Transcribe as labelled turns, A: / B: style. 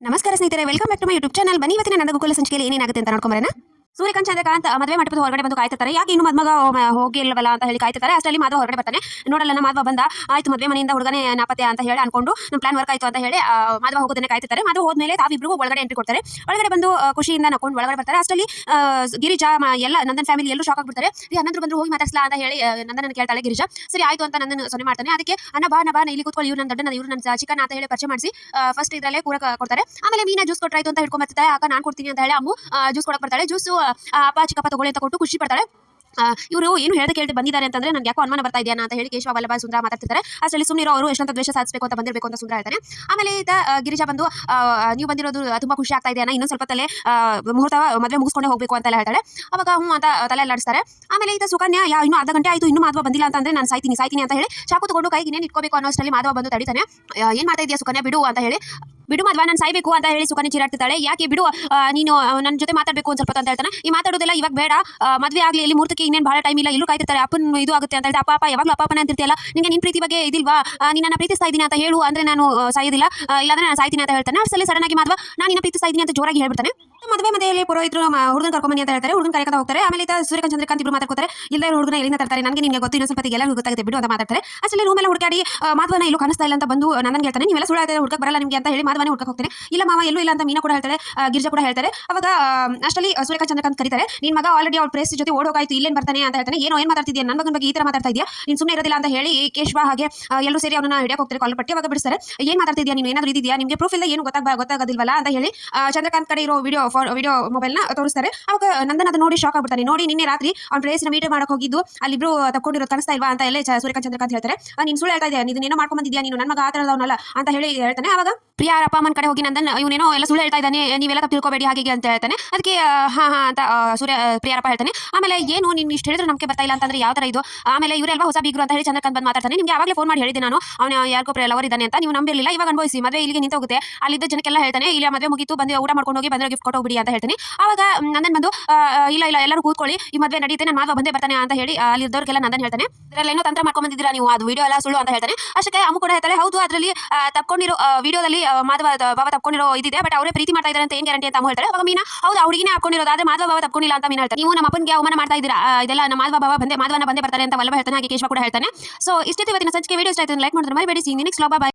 A: ನಮಸ್ಕಾರ ಸ್ನೇಹಿತರೆ, welcome back to my YouTube channel. ಬನ್ನಿ ಇವತ್ತಿನ ನನ್ನ ಗೋಕುಲ ಸಂಚಿಕೆಯಲ್ಲಿ ಏನಾಗುತ್ತೆ ಅಂತ ನೋಡ್ಕೊಂಬರೋಣ. ಸೂರ್ಯಕಾಂತ್ ಚಂದ್ರಕಾಂತ್ ಮದುವೆ ಮಂಟಪದ ಹೊರಗಡೆ ಬಂದು ಕಾಯ್ತಿರ್ತಾರೆ. ಯಾಕೆ ಇನ್ನು ಮದ್ಮಗ ಹೋಗಿಲ್ವಲ್ಲ ಅಂತ ಹೇಳಿ ಕಾಯ್ತಿರ್ತಾರೆ. ಅಷ್ಟರಲ್ಲಿ ಮಾಧವ ಹೊರಗಡೆ ಬರ್ತಾನೆ. ನೋಡಲ್ಲ ನಮ್ಮ ಮಾಧವ ಬಂದ, ಆಯ್ತು ಮದುವೆ ಮನೆಯಿಂದ ಹುಡುಗನೇ ನಾಪತ್ತೆ ಅಂತ ಹೇಳಿ ಅನ್ಕೊಂಡು ನಮ್ಮ ಪ್ಲಾನ್ ವರ್ಕ್ ಆಯ್ತು ಅಂತ ಹೇಳಿ ಮಾಧವ ಹೋಗೋದನ್ನೇ ಕಾಯ್ತಿರ್ತಾರೆ. ಮಾಧವ ಹೋದ್ಮೇಲೆ ತಾವಿಬ್ರಿಗೂ ಒಳಗಡೆ ಎಂಟ್ರಿ ಕೊಡ್ತಾರೆ. ಒಳಗಡೆ ಬಂದು ಖುಷಿಯಿಂದ ನಕ್ಕೊಂಡು ಒಳಗಡೆ ಬರ್ತಾರೆ. ಅಷ್ಟರಲ್ಲಿ ಗಿರಿಜಾ ಎಲ್ಲ ನಂದನ್ ಫ್ಯಾಮಿಲಿ ಎಲ್ಲರೂ ಶಾಕ್ ಆಗ್ಬಿಡ್ತಾರೆ. ಹನ್ನೊಂದು ಬಂದ್ರು ಹೋಗಿ ಮಾತಾಡ್ಸಲಾ ಅಂತ ಹೇಳಿ ನಂದನ ಕೇಳ್ತಾಳೆ ಗಿರಿಜಾ. ಸರಿ ಆಯ್ತು ಅಂತ ನಂದನ್ ಸೊನ್ನೆ ಮಾಡ್ತಾನೆ. ಅದಕ್ಕೆ ಅನ್ನ ಬಾ ಇಲ್ಲಿ ಕೂತ್ಕೊಳ್ಳಿ, ಇವ್ರು ನನ್ನ ದೊಡ್ಡ ಇವ್ರು ನನ್ನ ಚಿಕನ್ ಅಂತ ಹೇಳಿ ಪರಿಚಯ ಮಾಡಿಸಿ ಫಸ್ಟ್ ಇದರಲ್ಲೇ ಕೂರ ಕೊಡ್ತಾರೆ. ಆಮೇಲೆ ಮೀನಾ ಜ್ಯೂಸ್ ಕೊಟ್ರಾಯ್ತು ಅಂತ ಹಿಡ್ಕೊಂಡ್ ಬರ್ತಾರೆ. ಅಕ್ಕ ನಾನು ಕೊಡ್ತೀನಿ ಅಂತ ಹೇಳಿ ಅಮ್ಮು ಜ್ಯೂಸ್ ಕೊಡಕ್ ಬರ್ತಾಳೆ. ಜ್ಯೂಸು ಅಪ್ಪ ಚಿಕ್ಕಪ್ಪ ತಗೊಳ್ಳಿ ಅಂತ ಕೊಟ್ಟು ಖುಷಿ ಪಡ್ತಾಳೆ. ಇವರು ಏನು ಹೇಳ್ದೆ ಕೇಳ್ದೆ ಬಂದಿದ್ದಾರೆ ಅಂತಂದ್ರೆ ನನಗೆ ಯಾಕೋ ಅನುಮಾನ ಬರ್ತಾ ಇದೆಯಾ ಅಂತ ಹೇಳಿ ಕೇಶವ ವಲ್ಲಭ ಸುಂದರ ಮಾತಾಡ್ತಿರ್ತಾರೆ. ಅಷ್ಟರಲ್ಲಿ ಸುಮ್ಮನಿರೋ ಅವರು ಎಷ್ಟೊಂದು ದ್ವೇಷ ಸಾಧಿಸಬೇಕು ಅಂತ ಬಂದಿರಬೇಕು ಅಂತ ಸುಂದರ ಹೇಳ್ತಾನೆ. ಆಮೇಲೆ ಗಿರಿಜಾ ಬಂದು ನೀವು ಬಂದಿರೋದು ತುಂಬಾ ಖುಷಿ ಆಗ್ತಾ ಇದೆಯಾ, ಇನ್ನೊಂದು ಸ್ವಲ್ಪ ತಲೆ ಮುಹೂರ್ತ ಮದುವೆ ಮುಗಿಸ್ಕೊಂಡೆ ಹೋಗಬೇಕು ಅಂತೆಲ್ಲ ಹೇಳ್ತಾಳೆ. ಅವಾಗ ಹ್ಞೂ ಅಂತ ತಲೆ ಅಲ್ಲಾಡಿಸ್ತಾರೆ. ಆಮೇಲೆ ಸುಕನ್ಯಾ ಇನ್ನೂ ಅರ್ಧ ಗಂಟೆ ಆಯಿತು, ಇನ್ನೂ ಮಾಧವ ಬಂದಿಲ್ಲ ಅಂತಂದ್ರೆ ನಾನು ಸಾಯ್ತೀನಿ ಅಂತ ಹೇಳಿ ಚಾಕು ತಗೊಂಡು ಕೈಗೆ ಇನ್ನೇನು ಇಟ್ಕೋಬೇಕು ಅನ್ನೋಷ್ಟರಲ್ಲಿ ಮಾಧವ ಬಂದು ತಡಿತಾನೆ. ಏನು ಮಾಡ್ತಾ ಇದೆಯಾ ಸುಕನ್ಯಾ, ಬಿಡು ಅಂತ ಹೇಳಿ. ಬಿಡು ಮದ್ವಾ, ನಾನು ಸಾಯ್ಬೇಕು ಅಂತ ಹೇಳಿ ಸುಕನ್ಯಾ ಚಿರಾಡ್ತಿದ್ದಾಳೆ. ಯಾಕೆ ಬಿಡು, ನೀನು ನನ್ನ ಜೊತೆ ಮಾತಾಡಬೇಕು ಒಂದು ಸ್ವಲ್ಪ ಅಂತ ಹೇಳ್ತಾನೆ. ಈ ಮಾತಾಡೋದೆಲ್ಲ ಇವಾಗ ಬೇಡ, ಮದುವೆ ಆಗಲಿ, ಇಲ್ಲಿ ಮುಹೂರ್ತಕ್ಕೆ ಇನ್ನೇನು ಭಾಳ ಟೈಮ್ ಇಲ್ಲ, ಇಲ್ಲೂ ಕಾಯ್ತಿರ್ತಾರೆ, ಅಪ್ಪನ ಇದು ಆಗುತ್ತೆ ಅಂತ ಹೇಳ್ತಾ ಅಪ್ಪ ಯಾವಾಗಲೂ ಅಪ್ಪನೇ ಅಂತಿರ್ತಿಯಲ್ಲ, ನಿಮಗೆ ನಿನ್ನ ಪ್ರೀತಿ ಬಗ್ಗೆ ಇದಿಲ್ವಾ, ನಿನ್ನ ಪ್ರೀತಿಸ್ತಾ ಇದ್ದೀನಿ ಅಂತ ಹೇಳು, ಅಂದ್ರೆ ನಾನು ಸಾಯೋದಿಲ್ಲ, ಇಲ್ಲಾಂದ್ರೆ ನಾನು ಸಾಯ್ತೀನಿ ಅಂತ ಹೇಳ್ತಾನೆ. ಅಷ್ಟರಲ್ಲಿ ಸಡನ್ ಆಗಿ ಮಾಧವ ನಾನು ನಿನ್ನ ಪ್ರೀತಿಸ್ತಾ ಇದ್ದೀನಿ ಅಂತ ಜೋರಾಗಿ ಹೇಳ್ಬಿಡ್ತಾನೆ. ಮದುವೆಯಲ್ಲಿ ಪುರೋಹಿತರು ಹುಡುಗನ ಕರ್ಕೊಂಬನ್ನಿ ಅಂತ ಹೇಳ್ತಾರೆ. ಹುಡುಗನ ಕರೆಕಂತ ಹೋಗ್ತಾರೆ. ಆಮೇಲೆ ಸೂರ್ಯಕಾಂತ್ ಚಂದ್ರಕಾಂತ್ ಇಬ್ರು ಮಾತಾಡ್ತಾರೆ. ಇಲ್ಲ ಹುಡುಗನ ಎಲ್ಲಿಂದ ತರ್ತಾರೆ, ನನಗೆ ನಿಮಗೆ ಗೊತ್ತು, ಇನ್ನೊಂದು ಸ್ವಲ್ಪ ಎಲ್ಲ ಗೊತ್ತಾಗುತ್ತೆ ಬಿಡು ಅಂತ ಮಾತಾಡ್ತಾರೆ. ಅಷ್ಟರಲ್ಲಿ ರೂಮೆಲ್ಲ ಹುಡುಕಾಡಿ ಮಾಧವನ ಎಲ್ಲೂ ಕಾಣಿಸ್ತಾ ಇಲ್ಲ ಅಂತ ಬಂದು ನನ್ನ ಹೇಳ್ತಾನೆ. ನೀವೆಲ್ಲ ಸುಳ್ಳು ಹೇಳ್ತಾರೆ, ಹುಡುಕಕ್ಕೆ ಬರಲ್ಲ ನಿಮಗೆ ಅಂತ ಹೇಳಿ ಮಾಧವನೇ ಹುಡುಕಕ್ಕೆ ಹೋಗ್ತಾನೆ. ಇಲ್ಲ ಮಾವ ಎಲ್ಲೂ ಇಲ್ಲ ಅಂತ ಮೀನಾ ಕೂಡ ಹೇಳ್ತಾರೆ, ಗಿರಿಜಾ ಕೂಡ ಹೇಳ್ತಾರೆ. ಅವಾಗ ಅಷ್ಟರಲ್ಲಿ ಸೂರ್ಯಕಾಂತ್ ಚಂದ್ರಕಾಂತ್ ಕರೀತಾರೆ. ನಿನ್ನ ಮಗ ಆಲ್ರೆಡಿ ಅವ್ರ ಪ್ರೇಸ್ ಜೊತೆ ಓಡೋಗಾಯ್ತು, ಇಲ್ಲೇನು ಬರ್ತಾನೆ ಅಂತ ಹೇಳ್ತಾನೆ. ಏನು ಮಾತಾಡ್ತಿದ್ಯಾ, ನನ್ನ ಮಗನ ಬಗ್ಗೆ ಈ ಥರ ಮಾತಾಡ್ತಾ ಇದೆಯಾ, ನೀನು ಸುಮ್ಮನೆ ಇರೋದಿಲ್ಲ ಅಂತ ಹೇಳಿ ಕೇಶವ ಹಾಗೆ ಎಲ್ಲರೂ ಸೇರಿ ಅವನನ್ನ ಹಿಡಿಯಕ್ಕೆ ಹೋಗ್ತಾರೆ. ಕಾಲ್ ಪಟ್ಟಿ ಅವಾಗ ಬಿಡಿಸ್ತಾರೆ. ಏನು ಮಾತಾಡ್ತಿದ್ಯಾ ನೀನು, ಏನಾದರೂ ಇದೆಯಾ ನಿಮಗೆ, ಪ್ರೂಫ್ ಇಲ್ಲ, ಏನು ಗೊತ್ತಾಗೋದಿಲ್ವಲ್ಲ ಅಂತ ಹೇಳಿ ಚಂದ್ರಕಾಂತ್ ಕಡೆ ಇರೋ ವಿಡಿಯೋ ಮೊಬೈಲ್ನ ತೋರಿಸ್ತಾರೆ. ಅವಾಗ ನಂದನ್ ಅದನ್ನ ನೋಡಿ ಶಾಕ್ ಆಗ್ಬಿಡ್ತಾನೆ. ನೋಡಿ ನಿನ್ನೆ ರಾತ್ರಿ ಅವ್ನ ಪ್ಲೇಸ್ನ ಮೀಟ್ ಮಾಡಕ್ಕೆ ಹೋಗಿದ್ದು ಅಲ್ಲಿಬ್ರು ತಕ್ಕೊಂಡಿರೋದು ಕಾಣಿಸ್ತಾ ಇಲ್ವಾ ಅಂತ ಎಲ್ಲ ಸೂರ್ಯಕಾಂತ್ ಚಂದ್ರಕಾಂತ್ ಹೇಳ್ತಾರೆ. ನೀನು ಸುಳ್ಳು ಹೇಳ್ತಾ ಇದೆಯಾ, ನೀನು ಏನೋ ಮಾಡ್ಕೊಂಡ್ ಬಂದಿದ್ಯಾ, ನೀನು ನನ್ನ ಮಗ ಆ ಥರದವನಲ್ಲ ಅಂತ ಹೇಳಿ ಹೇಳ್ತಾನೆ. ಅವಾಗ ಪ್ರಿಯಾ ಅಪ್ಪ ಅಮ್ಮನ ಕಡೆ ಹೋಗಿ ನಂದನ್ ಇವನೇನೋ ಎಲ್ಲ ಸುಳ್ಳು ಹೇಳ್ತಾ ಇದ್ದಾನೆ, ನೀವೆಲ್ಲ ತಪ್ಪು ತಿಳ್ಕೊಬೇಡಿ ಹಾಗೆ ಅಂತ ಹೇಳ್ತಾನೆ. ಅದಕ್ಕೆ ಹಾ ಅಂತ ಪ್ರಿಯಾರಪ್ಪ ಹೇಳ್ತಾನೆ. ಆಮೇಲೆ ಏನು ನೀನು ಇಷ್ಟು ಹೇಳಿದ್ರು ನಮಗೆ ಬರ್ತಾ ಇಲ್ಲ ಅಂತಂದ್ರೆ ಯಾವ ಥರ ಇದು, ಆಮೇಲೆ ಇವರೆಲ್ಲ ಹೊಸ ಬೀಗರು ಅಂತ ಹೇಳಿ ಚಂದ್ರಕಾಂತ್ ಬಂದು ಮಾತಾಡ್ತಾನೆ. ನಿಮಗೆ ಯಾವಾಗಲೇ ಫೋನ್ ಮಾಡಿ ಹೇಳಿದೆ ನಾನು, ಅವನು ಯಾರಿಗೋ ಲವರ್ ಇದ್ದಾನೆ ಅಂತ, ನೀವು ನಂಬಿರಲಿಲ್ಲ, ಇವಾಗ ಅನುಭವಿಸಿ, ಮದುವೆ ಇಲ್ಲಿಗೆ ನಿಂತೋಗುತ್ತೆ, ಅಲ್ಲಿದ್ದ ಜನಕ್ಕೆಲ್ಲ ಹೇಳ್ತಾನೆ, ಇಲ್ಲ ಮದುವೆ ಮುಗಿತು, ಬಂದು ಊಟ ಮಾಡ್ಕೊಂಡು ಹೋಗಿ ಬಂದರೆ ಗಿಫ್ಟ್ ಕೊಟ್ಟೋಗ್ಬಿಡಿ ಅಂತ ಹೇಳ್ತಾನೆ. ಆವಾಗ ನಂದನ್ ಬಂದು ಇಲ್ಲ ಎಲ್ಲರೂ ಕೂತ್ಕೊಳ್ಳಿ, ಈ ಮದುವೆ ನಡೆಯುತ್ತೆ, ನನ್ನ ಮಾಧವ ಬಂದೇ ಬರ್ತಾನೆ ಅಂತ ಹೇಳಿ ಅಲ್ಲಿದ್ದವ್ರಿಗೆಲ್ಲ ನಂದನ್ ಹೇಳ್ತಾನೆ. ಇದರಲ್ಲಿ ಏನೋ ತಂತ್ರ ಮಾಡ್ಕೊಂಡು ಬಂದಿದ್ದೀರಾ ನೀವು, ಅದು ವಿಡಿಯೋ ಎಲ್ಲ ಸುಳ್ಳು ಅಂತ ಹೇಳ್ತಾನೆ. ಅಷ್ಟಕ್ಕೆ ಅಮ್ಮು ಕೂಡ ಹೇಳ್ತಾಳೆ, ಹೌದು ಅದರಲ್ಲಿ ತಪ್ಕೊಂಡಿರೋ ವಿಡಿಯೋದಲ್ಲಿ ಮಾಧವ ಬಾಬಾ ತಪ್ಕೊಂಡಿರೋ ಇದಿದೆ, ಬಟ್ ಅವರೇ ಪ್ರೀತಿ ಮಾಡ್ತಾ ಇದ್ದಾರೆ ಅಂತ ಏನು ಗ್ಯಾರಂಟಿ ಅಂತ ಅಮ್ಮು ಹೇಳ್ತಾರೆ. ಅವಾಗ ಮೀನಾ ಹೌದು ಹುಡುಗಿನೇ ಹಾಕೊಂಡಿರೋದು, ಆದ್ರೆ ಮಾಧವ ಬಾಬಾ ತಪ್ಕೊಂಡಿಲ್ಲ ಅಂತ ಮೀನಾ ಹೇಳ್ತಾರೆ. ನೀವು ನಮ್ಮ ಅಪ್ಪನಿಗೆ ಅವಮಾನ ಮಾಡ್ತಾ ಇದ್ದೀರಾ, ಇದೆಲ್ಲ ನಮ್ಮ ಮಾಧವ ಬಂದೇ ಬರ್ತಾರೆ ಅಂತ ವಲ್ಲಭ ಹೇಳ್ತಾನೆ. ಹಾಗೆ ಕೇಶವ ಕೂಡ ಹೇಳ್ತಾನೆ. ಸೊ ಇಷ್ಟಿತ್ತು ಇವತ್ತಿನ ಸಂಚಿಕೆ. ವಿಡಿಯೋ ಇಷ್ಟ ಆಯ್ತು ಲೈಕ್ ಮಾಡಿದ್ರೆ ಮರಿಬೇಡಿ. ಸಿ ನೆಕ್ಸ್ಟ್ ಬಾಯ್.